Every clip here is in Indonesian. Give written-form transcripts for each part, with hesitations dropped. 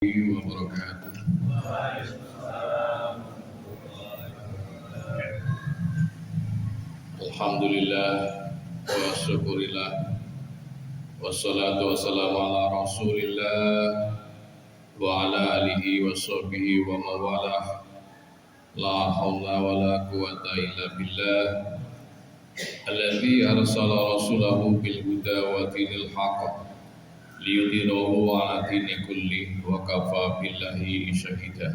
wabarakatuh. Alhamdulillah wa syukurillah wassalatu wassalamu ala rasulillah wa ala alihi wa sahbihi wa mawalah. La hawla wa la quwata illa billah alladzi arsala rasulahu bil huda wa dinil haqq liyudhhirahu 'ala dini kulli wa kafa billahi shahida.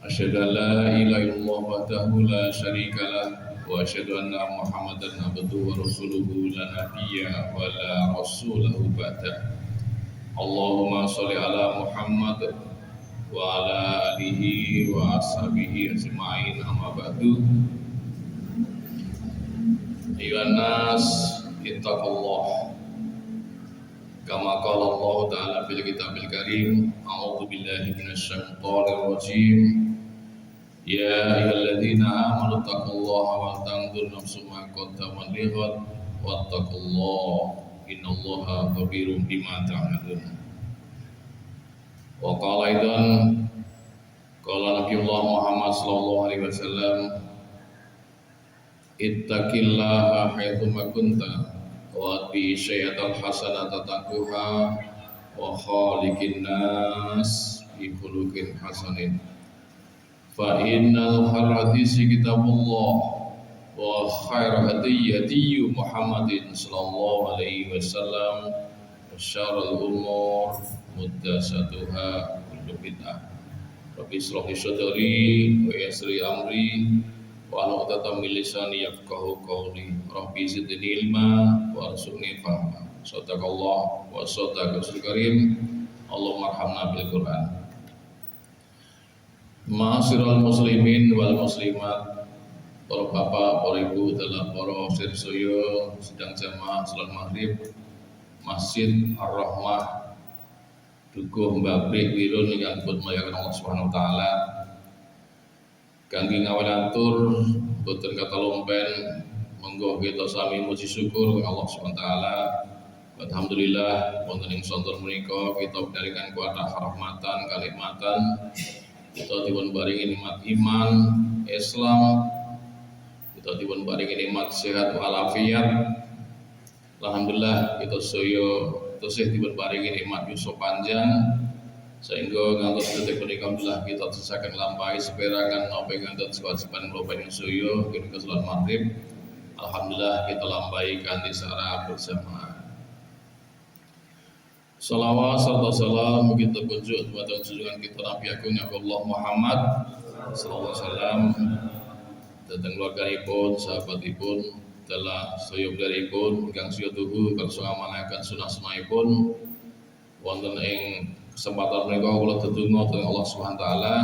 Asyhadu an la ilaha illallah wahdahu la syarika lah wa asyhadu anna Muhammadan abduhu wa rasuluhu la nabiyya wa la rasulahu ba'da. Allahumma shalli ala Muhammad wa ala alihi wa ashabihi ajma'in, amma ba'du. Ayyuhan nas ittaqullah kama qala Allah ta'ala fil kitabil karim. A'udzu billahi minasyaitonir rajim. Ya ayyuhalladzina amanu taqullaha wal tanzur nafsum ma qaddamat lighad wattaqullaha innallaha khabirum bima ta'malun. Wa qala aidan qala Nabiullah Muhammad sallallahu alaihi wasallam, ittaqillaha haitsu ma kunta wa bi syai'atal hasanata taquha wa khaliqin nas bi khuluqin hasanin. Fa innal hadisi kitabullah wa khairu hadiyyi Muhammadin sallallahu alaihi wasallam wa syarrul umur muhdatsatuha kullu bid'ah. Rabbi shrah li sadri wa yassir li amri wa nuqtatam min lisani yafqahu qawli. Rabbi zidni ilma warzuqni fahma. Shadaqallah wa shadaqasul karim. Allahumma arhamna bil Qur'an. Ma'asyiral muslimin wal muslimat, para bapak, para ibu, dalam para sirsoyo sedang jamaah salat maghrib Masjid Ar-Rahmah Dukuh Mbabrik Wirun yang pun mayakan Allah Subhanahu wa taala. Kangge ngawalatur boten kata lompen, monggo kita sami muji syukur Allah Subhanahu wa taala. Alhamdulillah wonten ing sontor menika kita berdalikan kuatah rahmatan kanikmatan. Kita dipun paringi nikmat iman, Islam. Kita dipun paringi nikmat sehat walafiat. Alhamdulillah kita sedaya tesih dipun paringi nikmat yuswa panjang sehingga ngantos detik punika alhamdulillah kita tesaken lampahi seperangan napa ngantos kewajiban kula panjenengan sedaya ketika salat maghrib. Alhamdulillah kita lampahi kanthi secara berjamaah. Salawat serta salam kita kunjuk kepada junjungan kita Nabi Agung Allah Muhammad sallallahu alaihi wasallam, datang keluarganipun, sahabatipun, telah sayoblaripun ingkang siya tuhu kersa ngamalaken sunah-sunahipun. Wonten ing kesempatan menika kula tetungga dhateng Allah Subhanahu wa taala,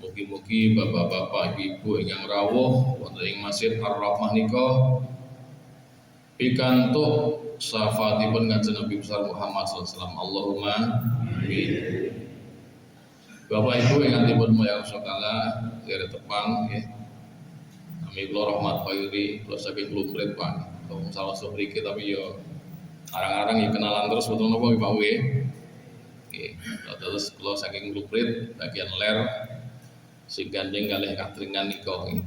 mugi-mugi bapak-bapak, ibu ingkang rawuh wonten ing Masjid Ar-Rahmah nika pikantuk syafaatipun Kanjeng Nabi besar Muhammad sallallahu alaihi wasallam. Allahumma amin. Bapak Ibu ingkang dipun mulyakaken Allah taala, kira tepang nggih. Nami kula rahmat khairi, kula saking lumprit Pak. Kalau salah mriki tapi yo arang-arang ya kenalan terus betul napa Pak nggih. Nggih, terus kula saking lumprit bagian ler sing gandeng kalih katringan nika nggih.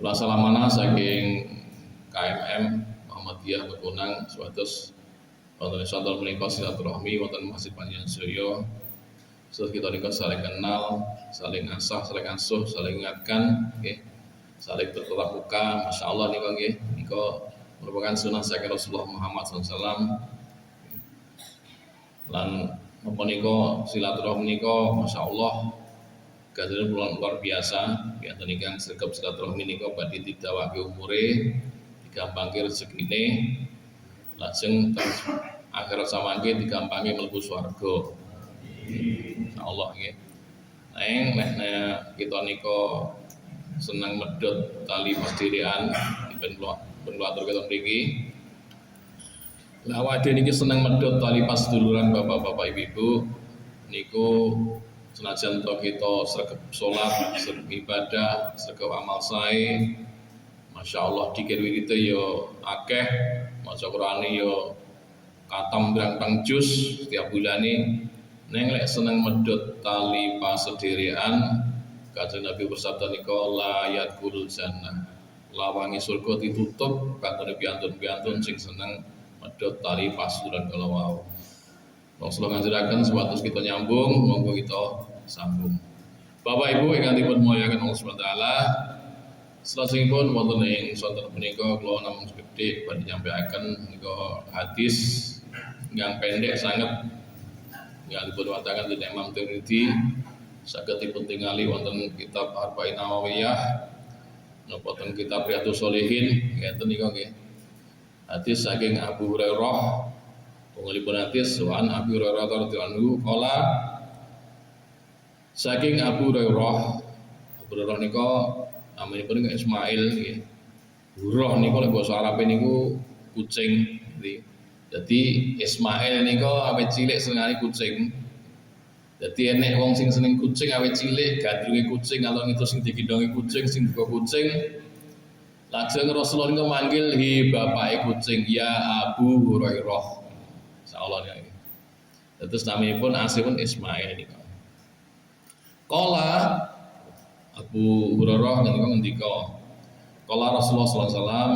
Kula salamana saking KMM Muhammadiyah Bekunang suados wonten sontor menika silaturahmi wonten Masjid Panjenengan sedaya. Terus kita nika saling kenal, saling asah, saling asuh, saling ingatkan, nggih. Saling bertatap muka, masyaallah nika nggih. Nika merupakan sunah saking Rasulullah Muhammad SAW. Lan napa nika silaturahmi nika masyaallah gadhahen luar biasa. Biyanten ingkang sregep silaturahmi nika badhe didhawuhake umure, digampangke rezekine, lajeng akhirat samangke digampangi mlebu swarga. Insyaallah nggih. Nek kita nika seneng medhot tali pasdherekan dipun kula atur kita mriki. Lah awake niki seneng medhot tali pasduluran bapak-bapak ibu-ibu niku senajan to kita sregep salat, sregep ibadah, sregep amal sae, masyaallah dikir wirite yo akeh, maca Qur'ane yo katam berang jus setiap bulan ini neng lek seneng medhot tali pasederekan Kanjeng Nabi bersabda nika la yadkhulul jannah lawangi surga ditutup kantone piantun-piantun sing seneng medhot tali pasuran kala wau. Rasulullah ngajaraken sepatus kita nyambung monggo kita sambung. Bapak Ibu ingkang dipun muliakan Allah Subhanahu wa taala, salajengipun wonten ing sonten punika kula namung gedhe badhe nyampaiaken nika hadis ingkang pendek sanget yang dipun watakan dening Imam Tirmidzi saged dipun tingali wonten kitab Arba'in Nawawiyah napa ten kitab Riyadhus Shalihin ngeten nika nggih. Hadis saking Abu Hurairah pengalipun hadis wan Abu Hurairah radhiyallahu anhu qala saking Abu Hurairah nika namanipun Ismail nggih. Hurrah nika lek basa Arab niku kucing nggih. Jadi Ismail nika awet cilik senengane kucing. Jadi enek wong sing seneng kucing awet cilik, gandrunge kucing alon itu sing digidongi kucing, sing duka kucing. Lajeng Rasulullah nika manggil hi bapake kucing, ya Abu Hurairah. Insyaallah ya. Terus namanipun asipun Ismail nika. Qala Abu Hurairah ngendika. Qala Rasulullah sallallahu alaihi wasallam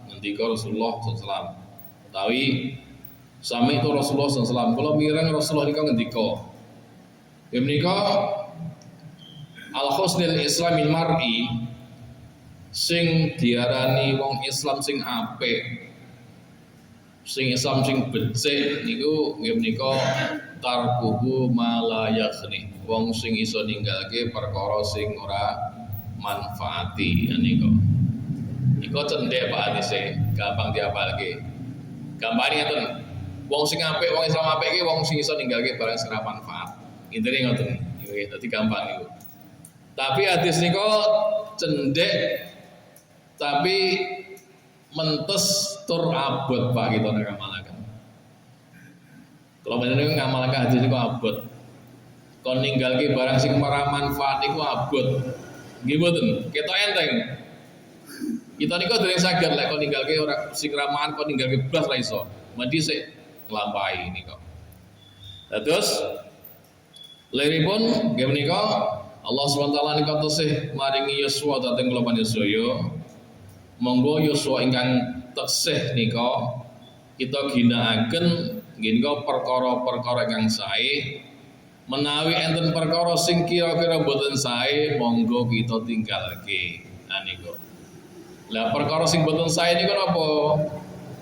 ngendika Rasulullah sallallahu alaihi wasallam. Utawi sami itu Rasulullah SAW. Kalau mireng Rasulullah ini ngendika, menika al husnil islamil mar'i sing diarani wong Islam sing apik, sing Islam sing becik niku nggih menika tarkuhu ma la yakhni. Wong sing iso ninggalke perkara sing ora manfaati niku. Niku cendhek Pak hadise, gampang diapalke. Gambare ngoten. Wong sing apik, wong Islam apik iki wong sing iso ninggalke barang sing ora manfaat. Intine ngoten. Nggih, dadi gampang niku. Tapi hadis niku cendhek tapi mentes tur abot Pak kita nek ngamalaken. Kalau menene ngamalaken hadis niku abot. Kon ninggalke barang sing ora manfaat niku abot. Nggih mboten? Ketok enteng. Kita niku dereng saged lek kon ninggalke ora sing ramahan kon ninggalke blas ra iso. Mesti sik nglampahi nika. Terus liripun nggih menika Allah SWT nika tesih maringi yuswa dhateng kula panjenengan. Monggo yuswa ingkang tesih nika kita ginakaken nggih nika perkara-perkara ingkang sae. Menawi enten perkara sing kira-kira boten sae monggo kita tinggalke. Nah niku. Lah perkara sing boten sae niku napa?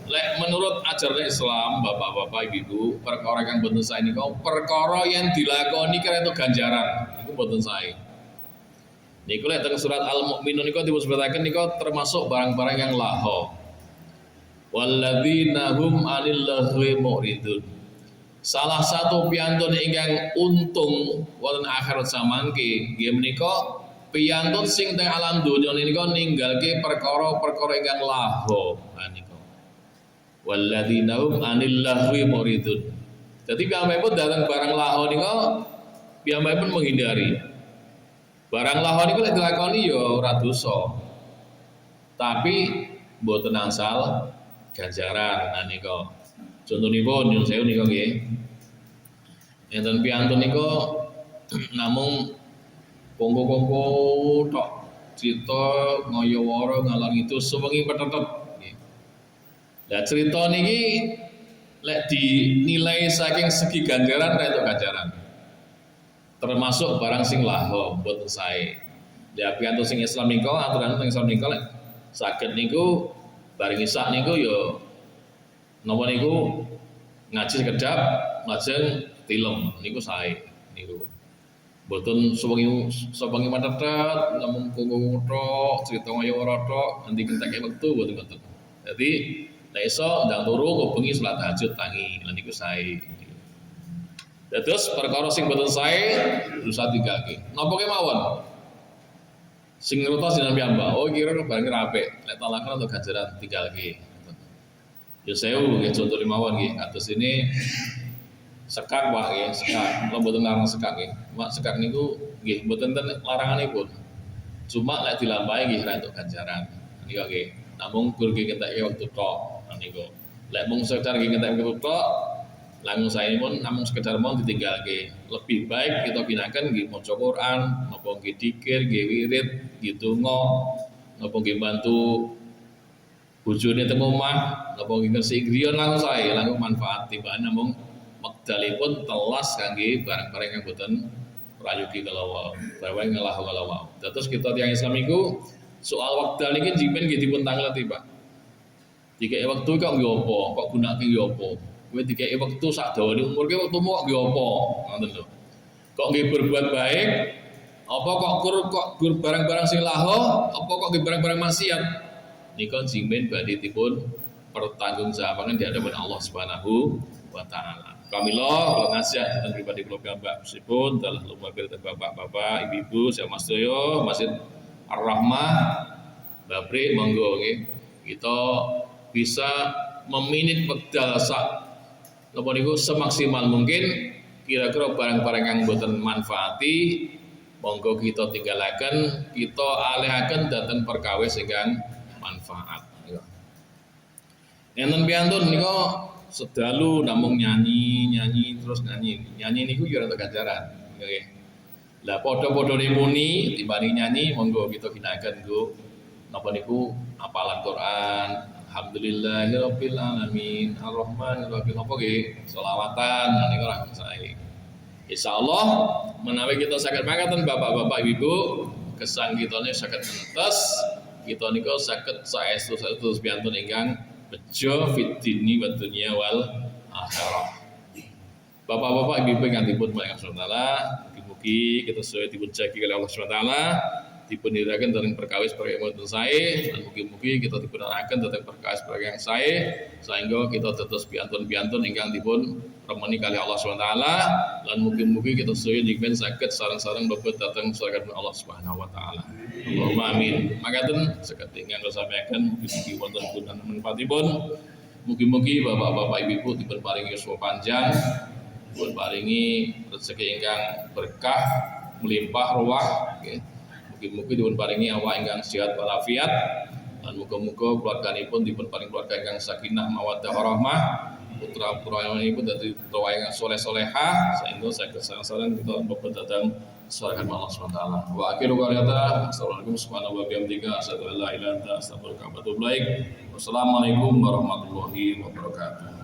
Lek menurut ajaran Islam, bapak-bapak, ibu-ibu, perkara kang boten sae niku perkara yang dilakoni kira itu ganjaran. Niku boten sae. Niku lek teng surat Al-Mu'minun niku disebutaken niku termasuk barang-barang yang laho. Walladzina hum 'anil lahwi mu'ridun. Salah satu piantun ingkang untung wonten akhirat samangke nggih menika piantun sing teng alam donya niku ninggalke perkara-perkara ingkang laho. Niku. Walladzina hum 'anil lahwi mu'ridun. Dadi piyambakipun datang barang laho niku piyambakipun menghindari. Barang laho niku lek dilakoni ya ora dosa. Tapi mboten angsal ganjaran. Nah niku. Contonipun nyuwun sewu niku nggih. Enten piantun niku namung kongko-kongko tok cerita ngoyo-woro ngalor itu sewengi petetet. Lah cerita niki lek dinilai saking segi ganjaran ra entuk ganjaran. Termasuk barang sing laho mboten sae. Lah piantun sing Islam niku aturan teng Islam niku lek saged niku bareng isak niku ya napa niku ngaji sekedap lajeng tilem niku sae niku. Mboten sewengi petetet namung kongko tok cerita ngoyo-woro tok nanti kentek wektu mboten ngoten. Dadi nek iso ndang turu kok bengi salat tahajud tangi lan niku sae. Terus perkara sing boten sae berusaha tinggalke. Napa kemawon? Sing ngertos jenengan piyambak. Oh kira barang apik. Lek talakan untuk ganjaran tinggalke. Ya sewu nggih conto mawon nggih. Kados ini sekak Pak nggih, sekak. Kula mboten larang sekak nggih. Mak sekak niku nggih mboten enten laranganipun. Cuma lek dilampahi nggih ra entuk ganjaran. Niku nggih. Namung kurang kita waktu tok niku. Lek mung sekedar ngentek kutho, langsung saya pun namun sekedar mau ditinggalke. Lebih baik kita gunakan nggih maca Quran, napa nggih dzikir, nggih wirid, nggih donga, napa nggih bantu bojone teng omah, napa nggih ngresiki griya langsung sae, langsung manfaat tibane namung wekdalipun telas kangge barang-barang yang boten prayogi kalawa, barang ngalah kalawa. Terus kita tiyang Islam iku soal wekdal iki jipen nggih dipun tangleti, Pak. Dikek waktu kok nggih apa? Kok gunake nggih apa? Kowe dikek waktu sak dawane umurke wektumu kok nggih apa? Ngoten lho. Kok nggih berbuat baik? Apa kok gur barang-barang sing laho? Apa kok nggih barang-barang maksiat? Nika jimin badhe dipun pertanggungjawaban di hadapan Allah Subhanahu wa taala. Pramila kula nasihat tentang pribadi kula piyambak meskipun dalah lumampir bapak-bapak, ibu-ibu, saya Mas Doyo, Masjid Ar-Rahmah, Babrik monggo nggih. Kita bisa meminit wekdal sak napa niku semaksimal mungkin. Kira-kira barang-barang yang boten manfaati monggo kita tinggalaken, kita alihaken dhateng perkawis ingkang manfaat. Enten piantun nika sedalu namung nyanyi terus nyanyi. Nyanyi niku yo ora ganjaran. Nggih. Lah padha-padhane muni timbang nyanyi monggo kita ginakaken nggo napa niku hafalan Quran. Alhamdulillahirabbil alamin arrahmanirrahim apa nggih selawatan niku ora sae. Insyaallah menawi kita saged mangkaten bapak-bapak ibu kesang kitane saged entes kita nika saged saestu piantun ingkang bejo fid dini wa dunya wal akhirah. Bapak-bapak ibu ingkang dipun maring Allah Taala, mugi-mugi kita sesuai dipun jagi oleh Allah Subhanahu wa taala, dipun niraken dening perkawis perkawis yang sae, lan mugi-mugi kita dipun arahken dening perkawis perkawis yang sae, sehingga kita dados piantun-piantun ingkang dipun remeni kali Allah Subhanahu wa taala, lan mugi-mugi kita sesuai dipun saged sareng-sareng mlebet dhateng surga Allah Subhanahu wa taala. Allahumma amin. Makaten saged ingkang kula sampaikan mugi-mugi wonten gunan manfaatipun. Mugi-mugi bapak-bapak ibu-ibu dipun paringi yuswa panjang, dipun paringi rezeki ingkang berkah, melimpah ruah, nggih. Mugi-mugi dipun paringi awak ingkang sehat walafiat, lan muga-muga keluarganipun dipun paring keluarga ingkang sakinah mawaddah warahmah, putra-putranipun dadi putra ingkang saleh-salehah, sehingga saged sareng-sareng kita mlebet dhateng surga Allah Subhanahu wa taala. Wa akhiru qawlana assalamualaikum subhanahu wa bihamdika asyhadu an la ilaha illa anta astaghfiruka wa atubu ilaik. Wassalamualaikum warahmatullahi wabarakatuh.